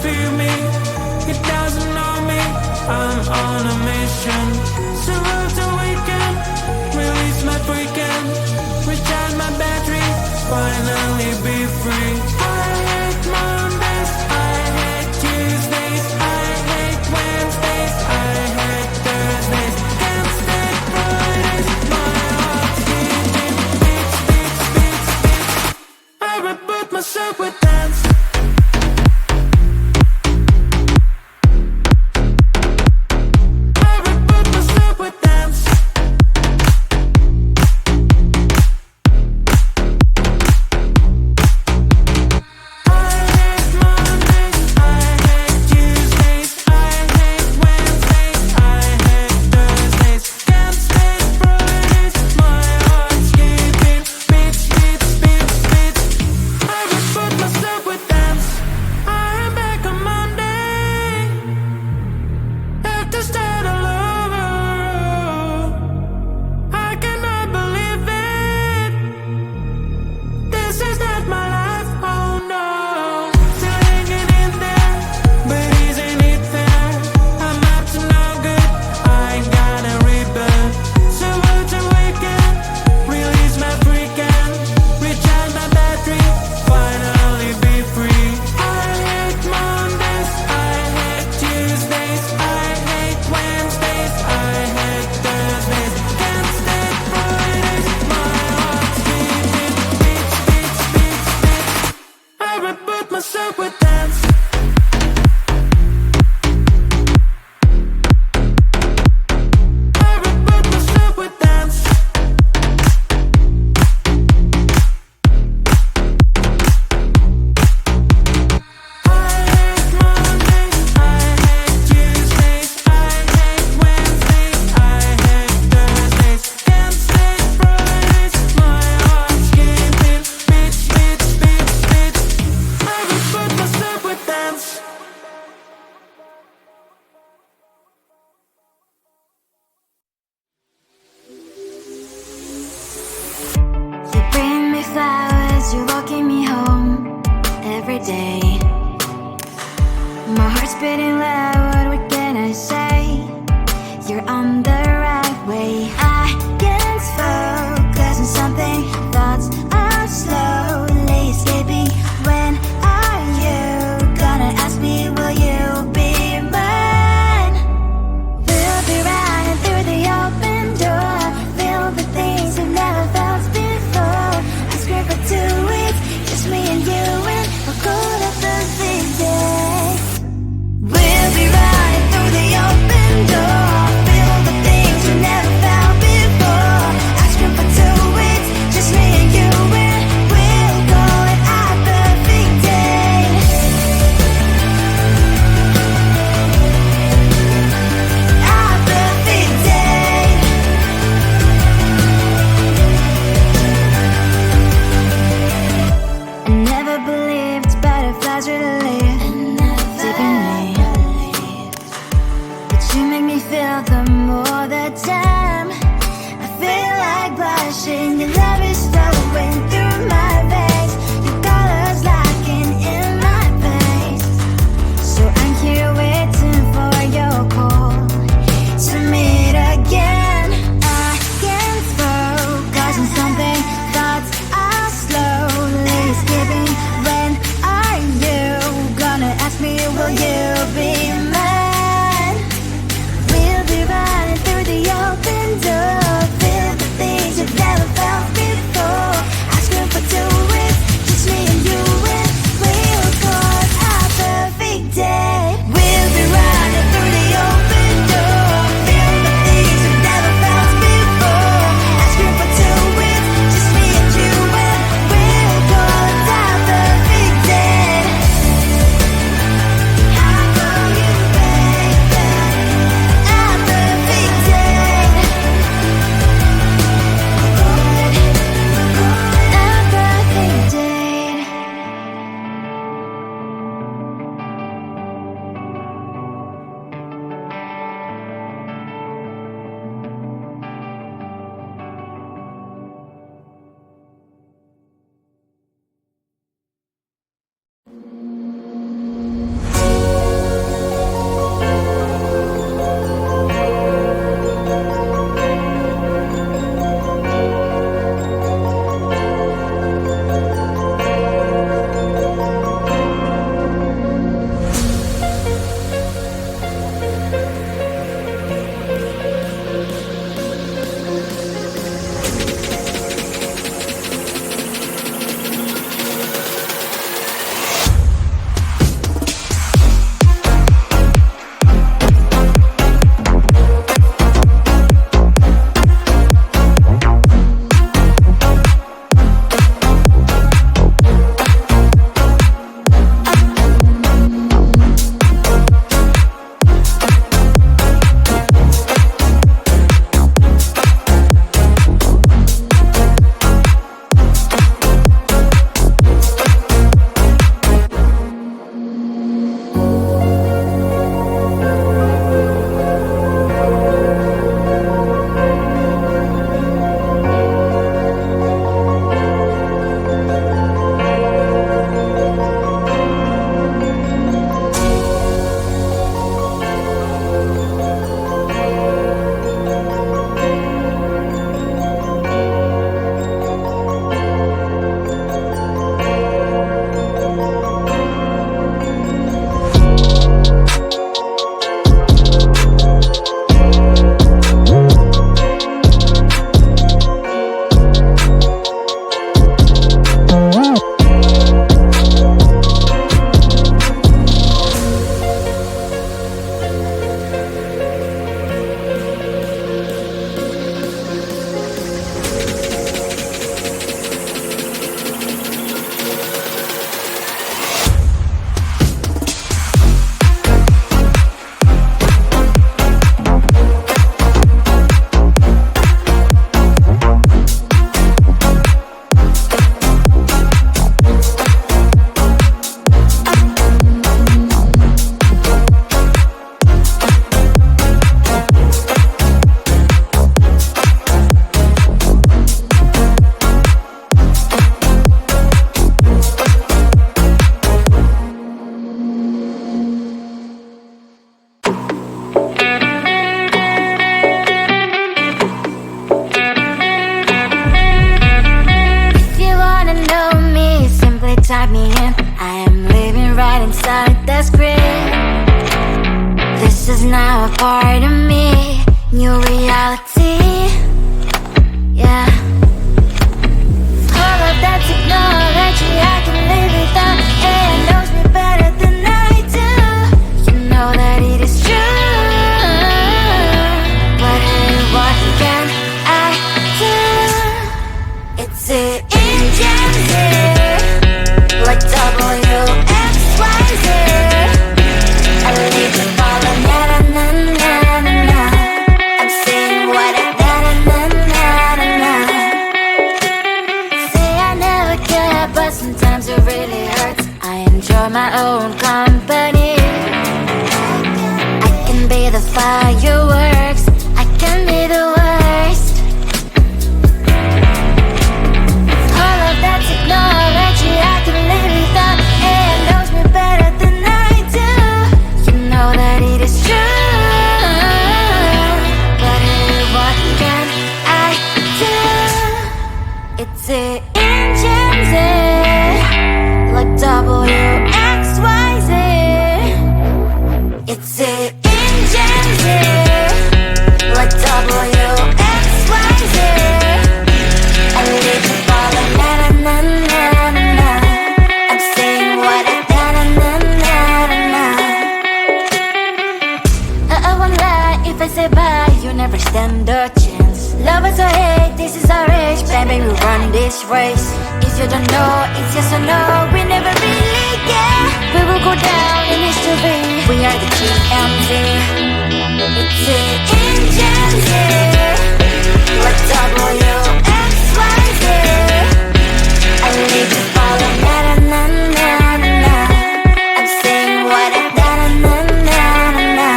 feel me, it doesn't know me. I'm on a mission, so to weekend, release my freaking, recharge my battery, finally be free. I hate Mondays, I hate Tuesdays, I hate Wednesdays, I hate Thursdays, can't stand Fridays, my heart's beating, beats, beats, beats, beats. I reboot myself with dance. You're walking me home every day. My heart's beating loud, what can I say? You're on the right way. I can't focus on something, thoughts are slowly escaping. When are you gonna ask me, will you be mine? We'll be running through the open door, filled with things we've never felt before. I swear for 2 weeks, just me and you, and we'll go to the big day. We'll be type me in. I am living right inside the script. This is now a part of me, new reality. Yeah. All of that technology, I can live without. AI knows me better than I do. You know that it is true. But hey, what can I do? It's the engines here, like WXYZ. I leave you falling, na na na na na na. I'm saying what I na na na na na. Say I never care, but sometimes it really hurts. I enjoy my own company. I can be the fireworks, I can be the worst. All of that technology, I can live without. AI knows me better than I do. You know that it is true. But hey, what can I do? It's the engines, like WXYZ. It's the engines, like WXYZ. I leave you falling, na na na na na na. I'm saying what I na na na na na na. I won't lie if I say bye, you never stand a chance. Love us or hate, this is our age, baby, we run this race. If you don't know, it's yes or no, we never really get. We will go down in history, we are the TMZ. It's the engines, like WXYZ. I leave you falling, na na na na na na. I'm saying what I na na na na na.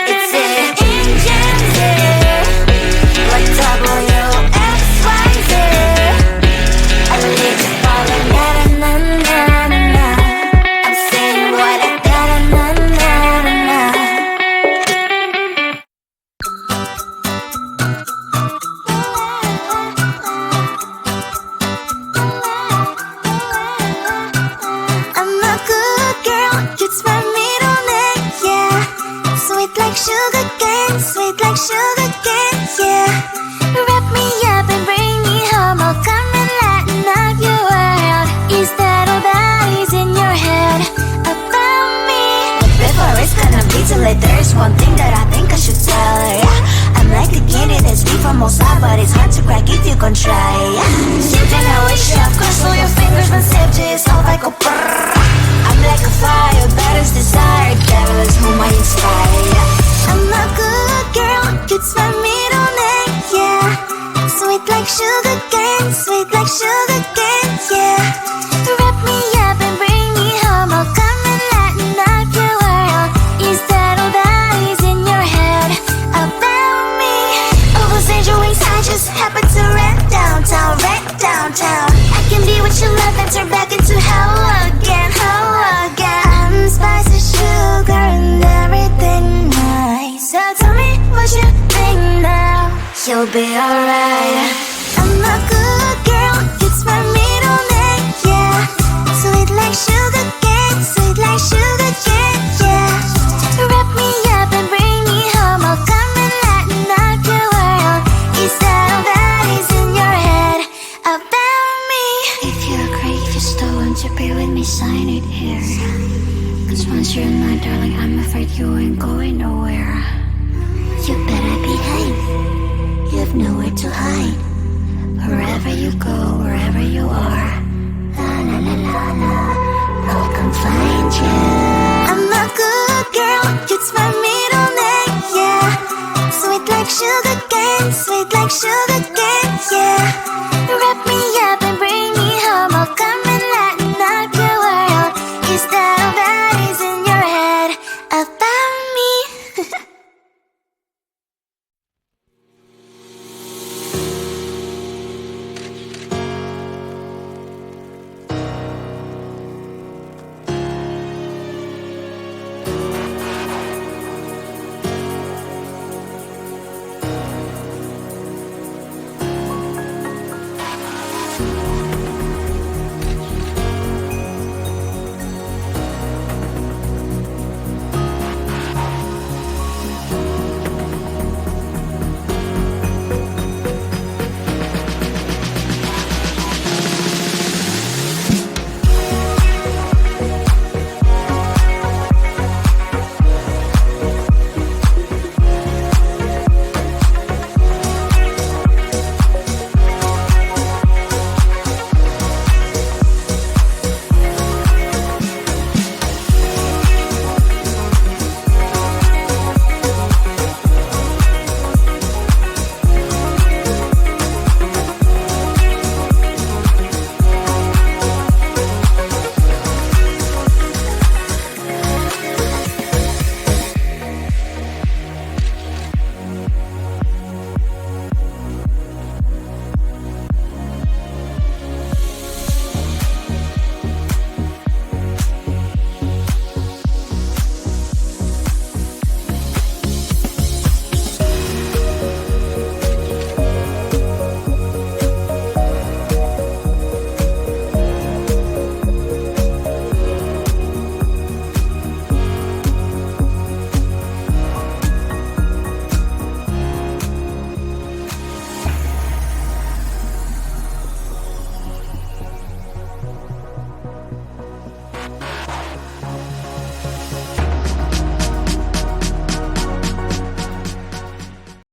It's the engines, like WXYZ. I leave you falling, na na na na na. I'm saying what I na na na na na. I'm a good girl, it's my middle name, yeah. Sweet like sugar cane, sweet like sugar cane, yeah. Wrap me up and bring me home, I'll come and lighten up your world. Is that all that is in your head about me? But before it's gonna be too late, there's one thing that I think I should tell her, yeah. I'm like the candy that's deep from outside, but it's hard to crack if you can try, yeah. Something I wish you cross all your fingers when safety is off, I go brrrr. I'm like a fire, battles desire, devil is whom I inspire, yeah. I'm a good girl, it's my middle name, yeah. Sweet like sugar cane, sweet like sugar cane, yeah. Wrap me up and bring me home, I'll come and lighten up your world. Is that all that is in your head about me? Over angel wings, I just happen to rent downtown, rent downtown. I can be what you love and turn back into hell again, hell again. I'm spicy sugar and everything nice. So tell me what you think now, you'll be alright. I'm a good girl, it's my middle name, yeah. Sweet like sugar cane, sweet like sugar cane, yeah. Wrap me up and bring me home, I'll come and lighten up your world. Is that all that is in your head about me? If you agree, if you still want to be with me, sign it here. Cause once you're my darling, I'm afraid you ain't going nowhere. You better behave, you've nowhere to hide. Wherever you go,